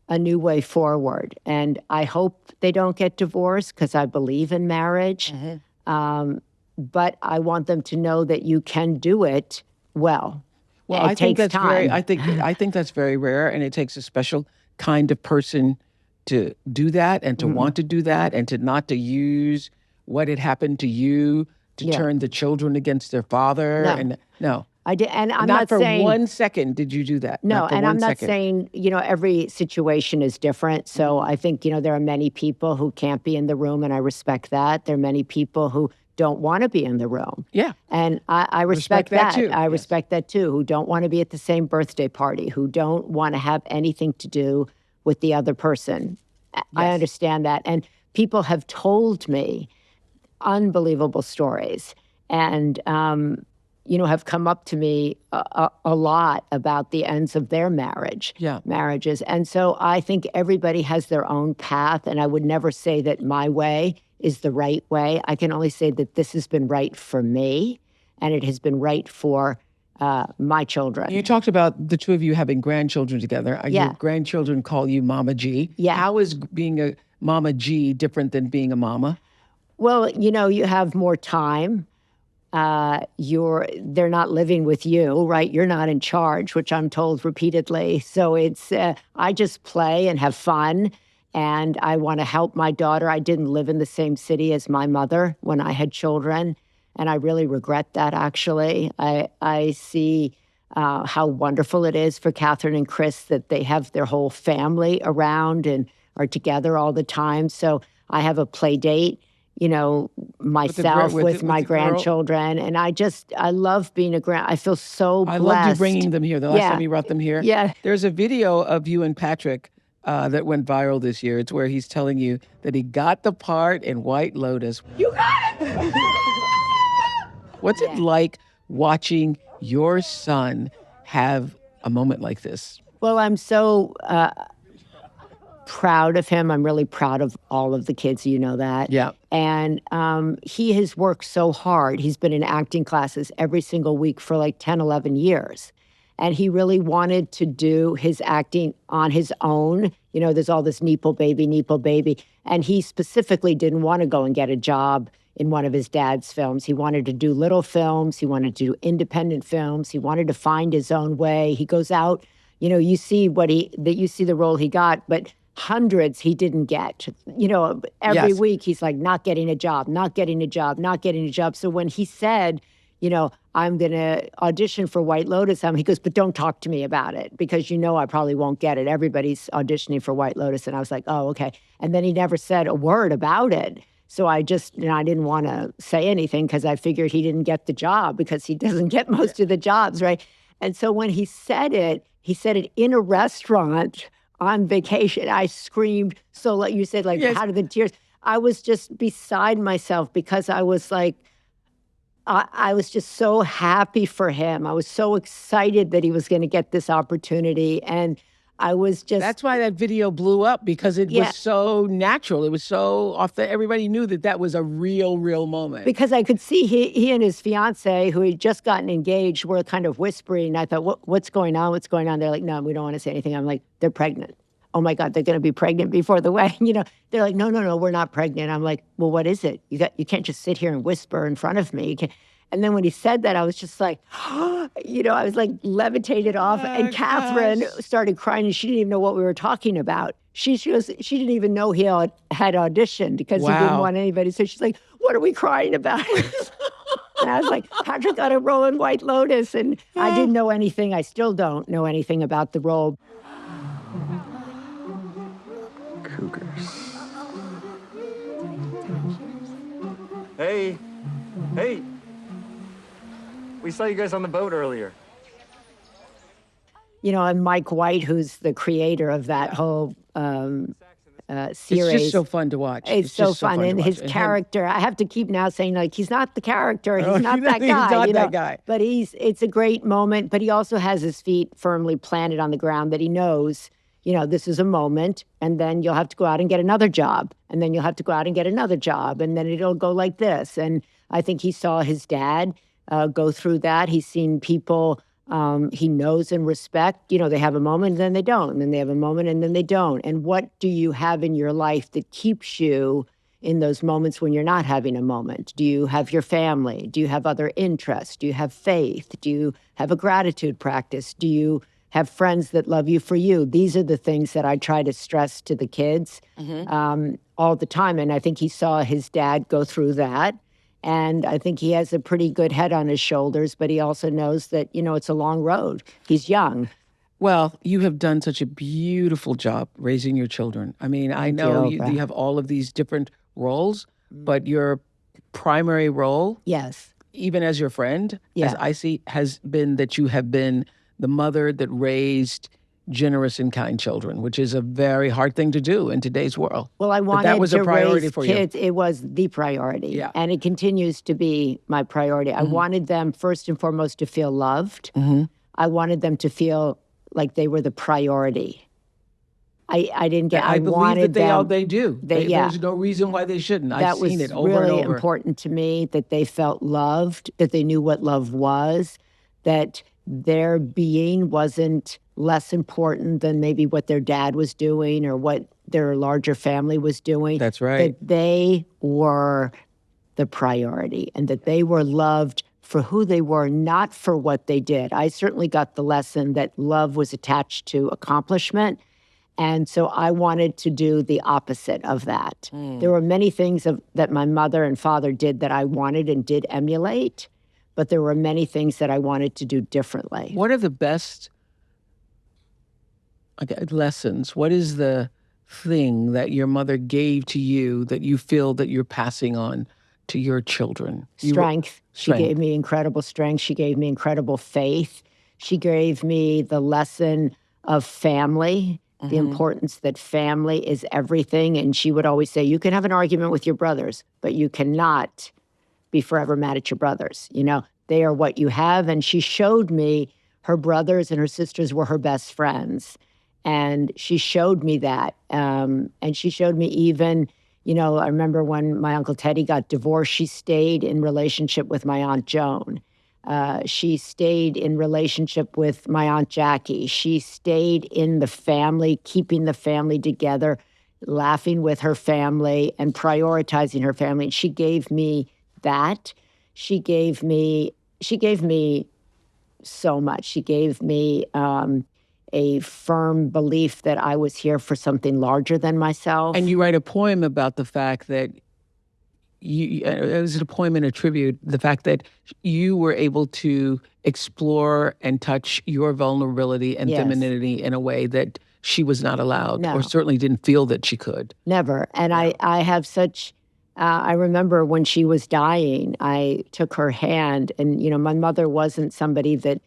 a new way forward. And I hope they don't get divorced, because I believe in marriage. But I want them to know that you can do it well. Well, I think that's time. I think that's very rare, and it takes a special kind of person to do that, and to want to do that, and to use what had happened to you to turn the children against their father. No. I did, and I'm not not for saying 1 second did you do that. No, and I'm not second. saying, every situation is different. So I think, there are many people who can't be in the room, and I respect that. There are many people who don't want to be in the room. Yeah. And I respect that. too. I respect that too, who don't want to be at the same birthday party, who don't want to have anything to do with the other person. I understand that. And people have told me unbelievable stories, and, have come up to me a lot about the ends of their marriages. And so I think everybody has their own path, and I would never say that my way is the right way. I can only say that this has been right for me, and it has been right for my children. You talked about the two of you having grandchildren together. Your grandchildren call you Mama G. Yeah. How is being a Mama G different than being a mama? Well, you have more time. They're not living with you, right? You're not in charge, which I'm told repeatedly. So it's, I just play and have fun. And I want to help my daughter. I didn't live in the same city as my mother when I had children. And I really regret that, actually. I see how wonderful it is for Katherine and Chris that they have their whole family around and are together all the time. So I have a play date, myself with my grandchildren. And I love being I feel so blessed. I loved you bringing them here. The last time you brought them here. Yeah. There's a video of you and Patrick that went viral this year. It's where he's telling you that he got the part in White Lotus. You got it! What's it like watching your son have a moment like this? Well, I'm so proud of him. I'm really proud of all of the kids, that. Yeah. And he has worked so hard. He's been in acting classes every single week for like 10, 11 years. And he really wanted to do his acting on his own. You know, there's all this Neeple baby. And he specifically didn't want to go and get a job in one of his dad's films. He wanted to do little films. He wanted to do independent films. He wanted to find his own way. He goes out, you know, you see the role he got, but hundreds he didn't get. You know, every week he's like not getting a job. So when he said, you know, I'm going to audition for White Lotus, he goes, but don't talk to me about it because you know I probably won't get it. Everybody's auditioning for White Lotus. And I was like, oh, okay. And then he never said a word about it. So I just, you know, I didn't want to say anything because I figured he didn't get the job because he doesn't get most of the jobs, right? And so when he said it in a restaurant on vacation. I screamed. So like you said, like, how did the tears? I was just beside myself because I was like, I was just so happy for him. I was so excited that he was going to get this opportunity. And I was just... That's why that video blew up, because it was so natural. It was so off the... Everybody knew that was a real moment. Because I could see he and his fiance, who had just gotten engaged, were kind of whispering. I thought, what's going on? What's going on? They're like, no, we don't want to say anything. I'm like, they're pregnant. Oh my God, they're going to be pregnant before the wedding. You know, they're like, no, we're not pregnant. I'm like, well, what is it? You can't just sit here and whisper in front of me. And then when he said that, I was just like, you know, I was like levitated off. And Katherine started crying, and she didn't even know what we were talking about. She didn't even know he had auditioned because he didn't want anybody. So she's like, what are we crying about? And I was like, Patrick got a role in White Lotus. And I didn't know anything. I still don't know anything about the role. Cougars. Hey. We saw you guys on the boat earlier. You know, and Mike White, who's the creator of that whole series. It's just so fun to watch. It's so fun. And his character, I have to keep now saying, like, he's not the character. He's not that guy. He's not that guy. But it's a great moment. But he also has his feet firmly planted on the ground, that he knows, you know, this is a moment, and then you'll have to go out and get another job. And then you'll have to go out and get another job. And then it'll go like this. And I think he saw his dad go through that. He's seen people he knows and respect. You know, they have a moment and then they don't. And then they have a moment and then they don't. And what do you have in your life that keeps you in those moments when you're not having a moment? Do you have your family? Do you have other interests? Do you have faith? Do you have a gratitude practice? Do you have friends that love you for you? These are the things that I try to stress to the kids all the time. And I think he saw his dad go through that. And I think he has a pretty good head on his shoulders, but he also knows that, you know, it's a long road. He's young. Well, you have done such a beautiful job raising your children. I mean, I know you have all of these different roles, but your primary role, even as your friend, as I see, has been that you have been the mother that raised generous and kind children, which is a very hard thing to do in today's world. Well, I wanted that was to a priority raise for kids. you. It was the priority. Yeah. And it continues to be my priority. I wanted them, first and foremost, to feel loved. I wanted them to feel like they were the priority. I didn't get. I believe wanted that they do. There's no reason why they shouldn't. I've seen it over and over. That was really important to me, that they felt loved, that they knew what love was, that their being wasn't less important than maybe what their dad was doing or what their larger family was doing. That's right. That they were the priority and that they were loved for who they were, not for what they did. I certainly got the lesson that love was attached to accomplishment. And so I wanted to do the opposite of that. There were many things that my mother and father did that I wanted and did emulate, but there were many things that I wanted to do differently. What are the best lessons? What is the thing that your mother gave to you that you feel that you're passing on to your children? Strength. She gave me incredible strength. She gave me incredible faith. She gave me the lesson of family, the importance that family is everything. And she would always say, you can have an argument with your brothers, but you cannot be forever mad at your brothers. You know, they are what you have. And she showed me her brothers and her sisters were her best friends. And she showed me that. And she showed me even, you know, I remember when my Uncle Teddy got divorced, she stayed in relationship with my Aunt Joan. She stayed in relationship with my Aunt Jackie. She stayed in the family, keeping the family together, laughing with her family and prioritizing her family. And she gave me that. She gave me so much. She gave me a firm belief that I was here for something larger than myself. And you write a poem about the fact that it was a poem and a tribute, the fact that you were able to explore and touch your vulnerability and Yes. femininity in a way that she was not allowed, No. or certainly didn't feel that she could. Never. And I have such, I remember when she was dying, I took her hand, and, my mother wasn't somebody that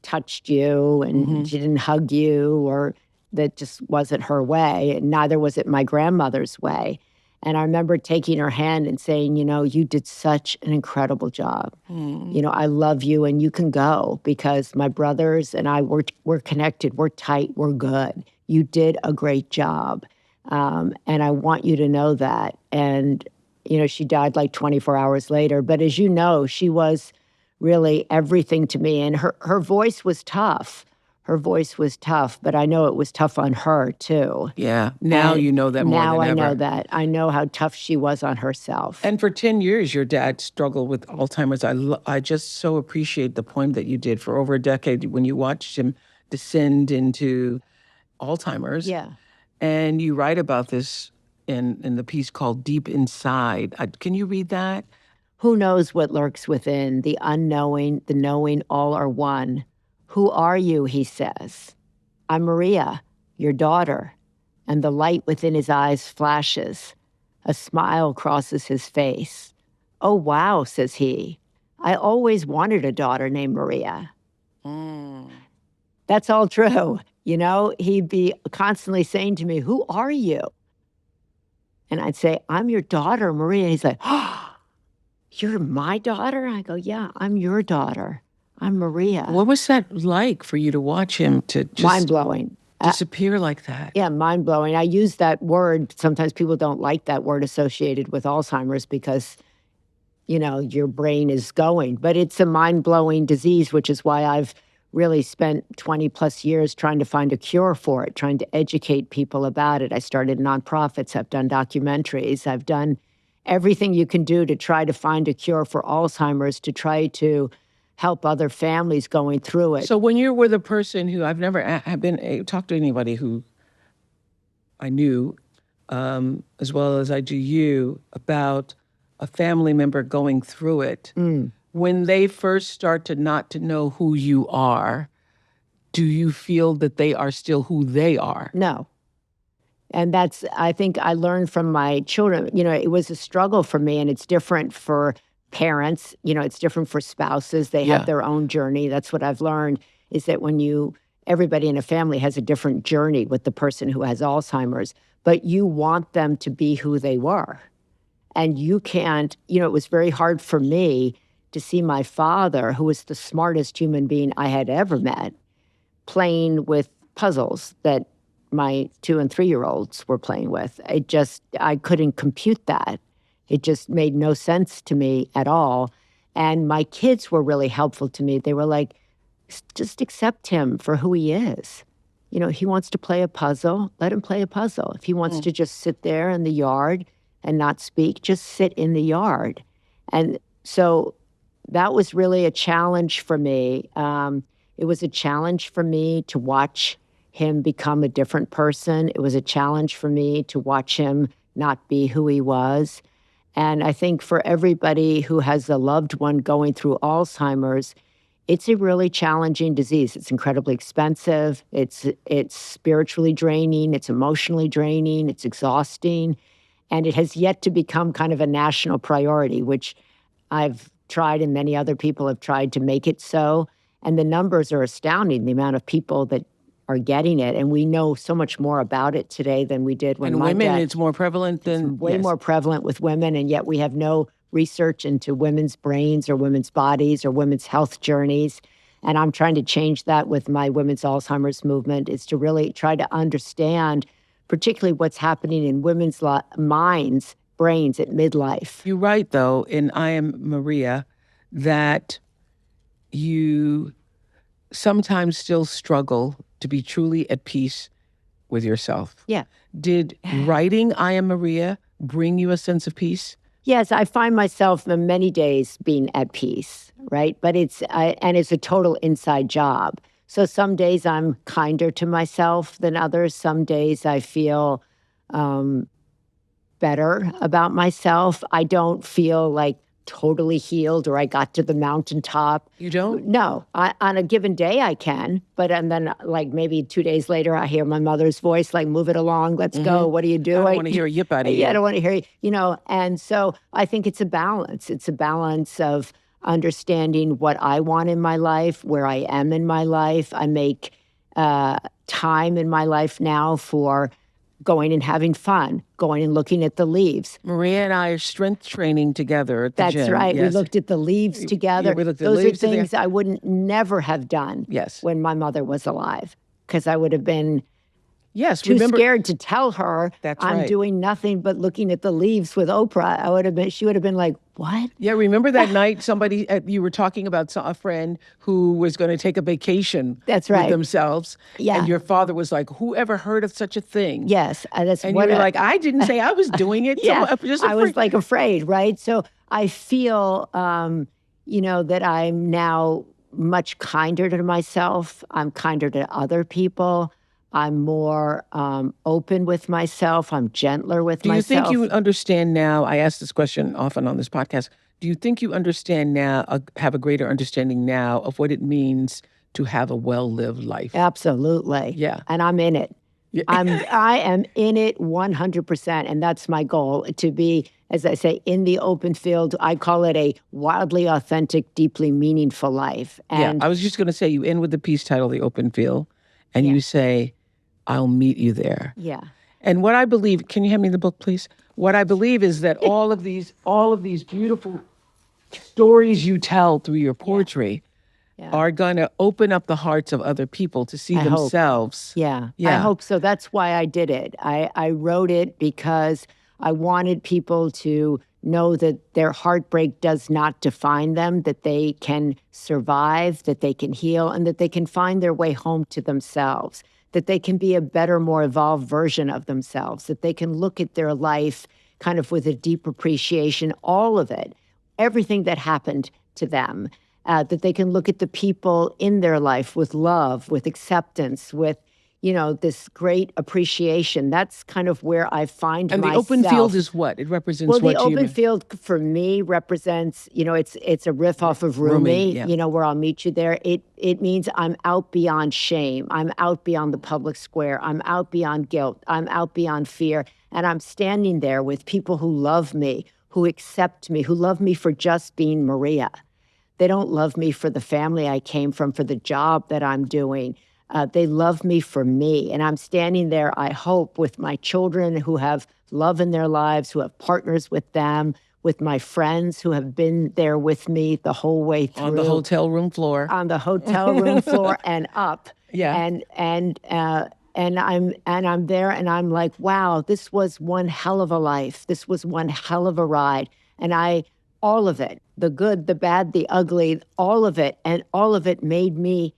touched you and she didn't hug you, or that just wasn't her way. And neither was it my grandmother's way. And I remember taking her hand and saying, you did such an incredible job. I love you, and you can go, because my brothers and I, we're connected, we're tight, we're good. You did a great job. And I want you to know that. And, she died like 24 hours later. But as you know, she was really everything to me. And her voice was tough. Her voice was tough, but I know it was tough on her too. Yeah. Now you know that more than ever. Now I know that. I know how tough she was on herself. And for 10 years, your dad struggled with Alzheimer's. I just so appreciate the poem that you did for over a decade when you watched him descend into Alzheimer's. Yeah. And you write about this in the piece called Deep Inside. Can you read that? Who knows what lurks within? The unknowing, the knowing, all are one. Who are you, he says. I'm Maria, your daughter. And the light within his eyes flashes. A smile crosses his face. Oh, wow, says he. I always wanted a daughter named Maria. That's all true. He'd be constantly saying to me, who are you? And I'd say, I'm your daughter, Maria. And he's like, oh, you're my daughter? I go, yeah, I'm your daughter. I'm Maria. What was that like for you to watch him to just mind-blowing. disappear like that? Yeah, mind-blowing. I use that word. Sometimes people don't like that word associated with Alzheimer's because, your brain is going. But it's a mind-blowing disease, which is why I've really spent 20 plus years trying to find a cure for it, trying to educate people about it. I started nonprofits. I've done documentaries. I've done everything you can do to try to find a cure for Alzheimer's, to try to help other families going through it. So when you're with a person who I've never talked to anybody who I knew, as well as I do you, about a family member going through it, when they first start to not to know who you are, do you feel that they are still who they are? No. And I think I learned from my children, it was a struggle for me, and it's different for parents, it's different for spouses. They have their own journey. That's what I've learned, is that everybody in a family has a different journey with the person who has Alzheimer's, but you want them to be who they were. And you can't, it was very hard for me to see my father, who was the smartest human being I had ever met, playing with puzzles that my 2- and 3-year-olds were playing with. I couldn't compute that. It just made no sense to me at all. And my kids were really helpful to me. They were like, just accept him for who he is. He wants to play a puzzle, let him play a puzzle. If he wants to just sit there in the yard and not speak, just sit in the yard. And so that was really a challenge for me. It was a challenge for me to watch him become a different person. It was a challenge for me to watch him not be who he was. And I think for everybody who has a loved one going through Alzheimer's, it's a really challenging disease. It's incredibly expensive. It's spiritually draining. It's emotionally draining. It's exhausting. And it has yet to become kind of a national priority, which I've tried and many other people have tried to make it so. And the numbers are astounding, the amount of people that are getting it. And we know so much more about it today than we did when my dad. And women, it's more prevalent than... It's way more prevalent with women, and yet we have no research into women's brains or women's bodies or women's health journeys. And I'm trying to change that with my women's Alzheimer's movement, is to really try to understand particularly what's happening in women's minds, brains at midlife. You write, though, in I Am Maria, that you sometimes still struggle to be truly at peace with yourself. Yeah. Did writing I Am Maria bring you a sense of peace? Yes, I find myself in many days being at peace, right? But it's a total inside job. So some days I'm kinder to myself than others. Some days I feel better about myself. I don't feel like totally healed or I got to the mountaintop. You don't? No. On a given day I can, and then like maybe 2 days later I hear my mother's voice like, move it along, let's go, what are you doing? I don't want to hear a yip out of you. Yeah, I don't want to hear you, and so I think it's a balance. It's a balance of understanding what I want in my life, where I am in my life. I make time in my life now for going and having fun, going and looking at the leaves. Maria and I are strength training together at the That's gym. right. Yes. We looked at the leaves together. Yeah, we looked at Those leaves are things I wouldn't never have done Yes. when my mother was alive, because I would have been Yes, too remember, scared to tell her That's I'm right. doing nothing but looking at the leaves with Oprah. She would have been like, what? Yeah, remember that night you were talking about a friend who was going to take a vacation That's with right. themselves. Yeah. And your father was like, who ever heard of such a thing? Yes. That's And what you were like, I didn't say I was doing it. yeah, So I'm just I was afraid. like afraid, right? So I feel, that I'm now much kinder to myself. I'm kinder to other people. I'm more open with myself. I'm gentler with Do you myself. think you understand now? I ask this question often on this podcast. Do you think you understand now, have a greater understanding now of what it means to have a well-lived life? Absolutely. Yeah. And I'm in it. Yeah. I am in it 100%. And that's my goal, to be, as I say, in the open field. I call it a wildly authentic, deeply meaningful life. And Yeah, I was just going to say, you end with the piece title, The Open Field, and you say, I'll meet you there. yeah. And what I believe, can you hand me the book, please? What I believe is that all of these beautiful stories you tell through your poetry are going to open up the hearts of other people to see I hope. themselves. Yeah, Yeah. I hope so. That's why I did it. I wrote it because I wanted people to know that their heartbreak does not define them, that they can survive, that they can heal, and that they can find their way home to themselves, that they can be a better, more evolved version of themselves, that they can look at their life kind of with a deep appreciation, all of it, everything that happened to them, that they can look at the people in their life with love, with acceptance, with, this great appreciation. That's kind of where I find And myself. the open field is what? It represents Well, what the you open mean. field for me represents, it's a riff off of Rumi, yeah. where I'll meet you there. It means I'm out beyond shame. I'm out beyond the public square. I'm out beyond guilt. I'm out beyond fear. And I'm standing there with people who love me, who accept me, who love me for just being Maria. They don't love me for the family I came from, for the job that I'm doing. They love me for me. And I'm standing there, I hope, with my children who have love in their lives, who have partners with them, with my friends who have been there with me the whole way through. On the hotel room floor. On the hotel room floor and up. Yeah. And I'm there and I'm like, wow, this was one hell of a life. This was one hell of a ride. And all of it, the good, the bad, the ugly, all of it. And all of it made me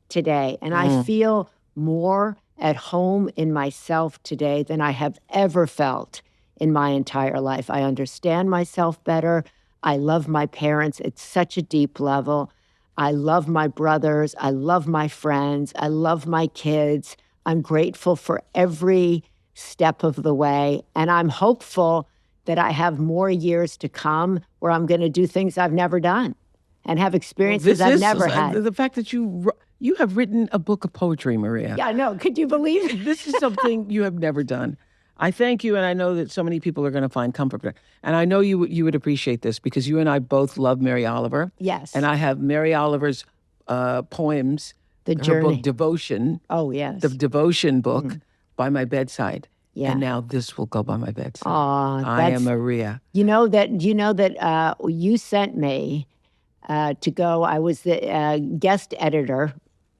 today. And I feel more at home in myself today than I have ever felt in my entire life. I understand myself better. I love my parents at such a deep level. I love my brothers. I love my friends. I love my kids. I'm grateful for every step of the way. And I'm hopeful that I have more years to come where I'm going to do things I've never done and have experiences I've never had. The fact that you have written a book of poetry, Maria. Yeah, I know. Could you believe it? This is something you have never done. I thank you, and I know that so many people are going to find comfort there. And I know you would appreciate this because you and I both love Mary Oliver. Yes. And I have Mary Oliver's poems, The her Journey. book Devotion, Oh, yes. the Devotion book, by my bedside. Yeah. And now this will go by my bedside. Aw, I am Maria. You know that you sent me to go. I was the guest editor.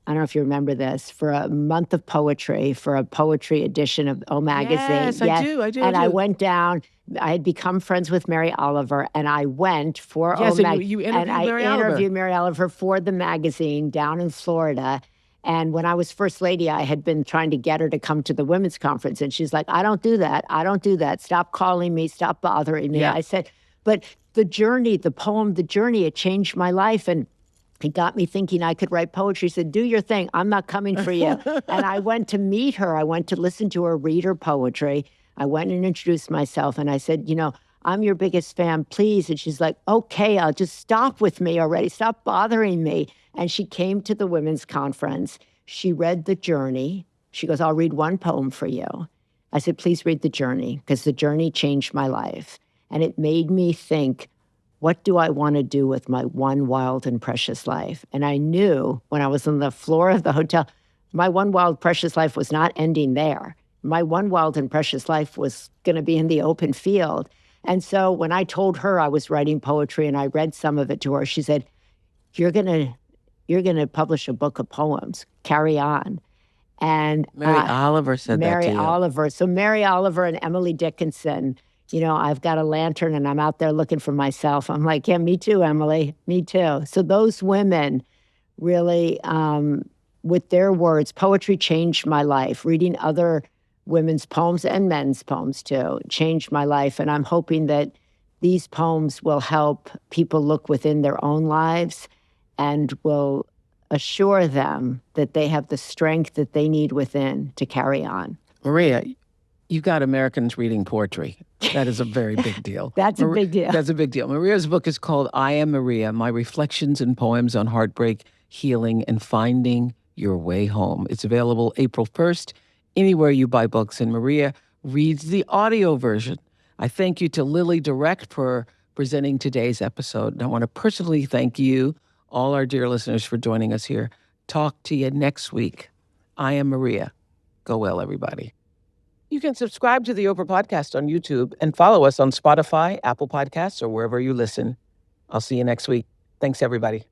I don't know if you remember this, for a month of poetry, for a poetry edition of O Magazine. Yes, I do. And I went down I had become friends with Mary Oliver, and I went for Yes, and you interviewed and I Mary Oliver. interviewed Mary Oliver for the magazine down in Florida. And when I was First Lady, I had been trying to get her to come to the women's conference. And she's like, I don't do that. I don't do that. Stop calling me. Stop bothering me. Yeah. I said, but the journey, the poem, The Journey, it changed my life. And it got me thinking I could write poetry. She said, do your thing. I'm not coming for you. And I went to meet her. I went to listen to her read her poetry. I went and introduced myself. And I said, I'm your biggest fan, please. And she's like, okay, I'll just stop with me already. Stop bothering me. And she came to the women's conference. She read The Journey. She goes, I'll read one poem for you. I said, please read The Journey, because The Journey changed my life. And it made me think, what do I want to do with my one wild and precious life? And I knew when I was on the floor of the hotel, my one wild, precious life was not ending there. My one wild and precious life was going to be in the open field. And so when I told her I was writing poetry and I read some of it to her, she said, you're going to publish a book of poems. Carry on. And Mary Oliver said that to Mary you. Oliver. So Mary Oliver and Emily Dickinson, I've got a lantern and I'm out there looking for myself. I'm like, yeah, me too, Emily, me too. So those women really, with their words, poetry changed my life. Reading other women's poems and men's poems too changed my life. And I'm hoping that these poems will help people look within their own lives and will assure them that they have the strength that they need within to carry on. Maria, you got Americans reading poetry. That is a very big deal. That's a big deal. That's a big deal. Maria's book is called I Am Maria, My Reflections and Poems on Heartbreak, Healing, and Finding Your Way Home. It's available April 1st, anywhere you buy books, and Maria reads the audio version. I thank you to Lily Direct for presenting today's episode. And I want to personally thank you, all our dear listeners, for joining us here. Talk to you next week. I am Maria. Go well, everybody. You can subscribe to the Oprah Podcast on YouTube and follow us on Spotify, Apple Podcasts, or wherever you listen. I'll see you next week. Thanks, everybody.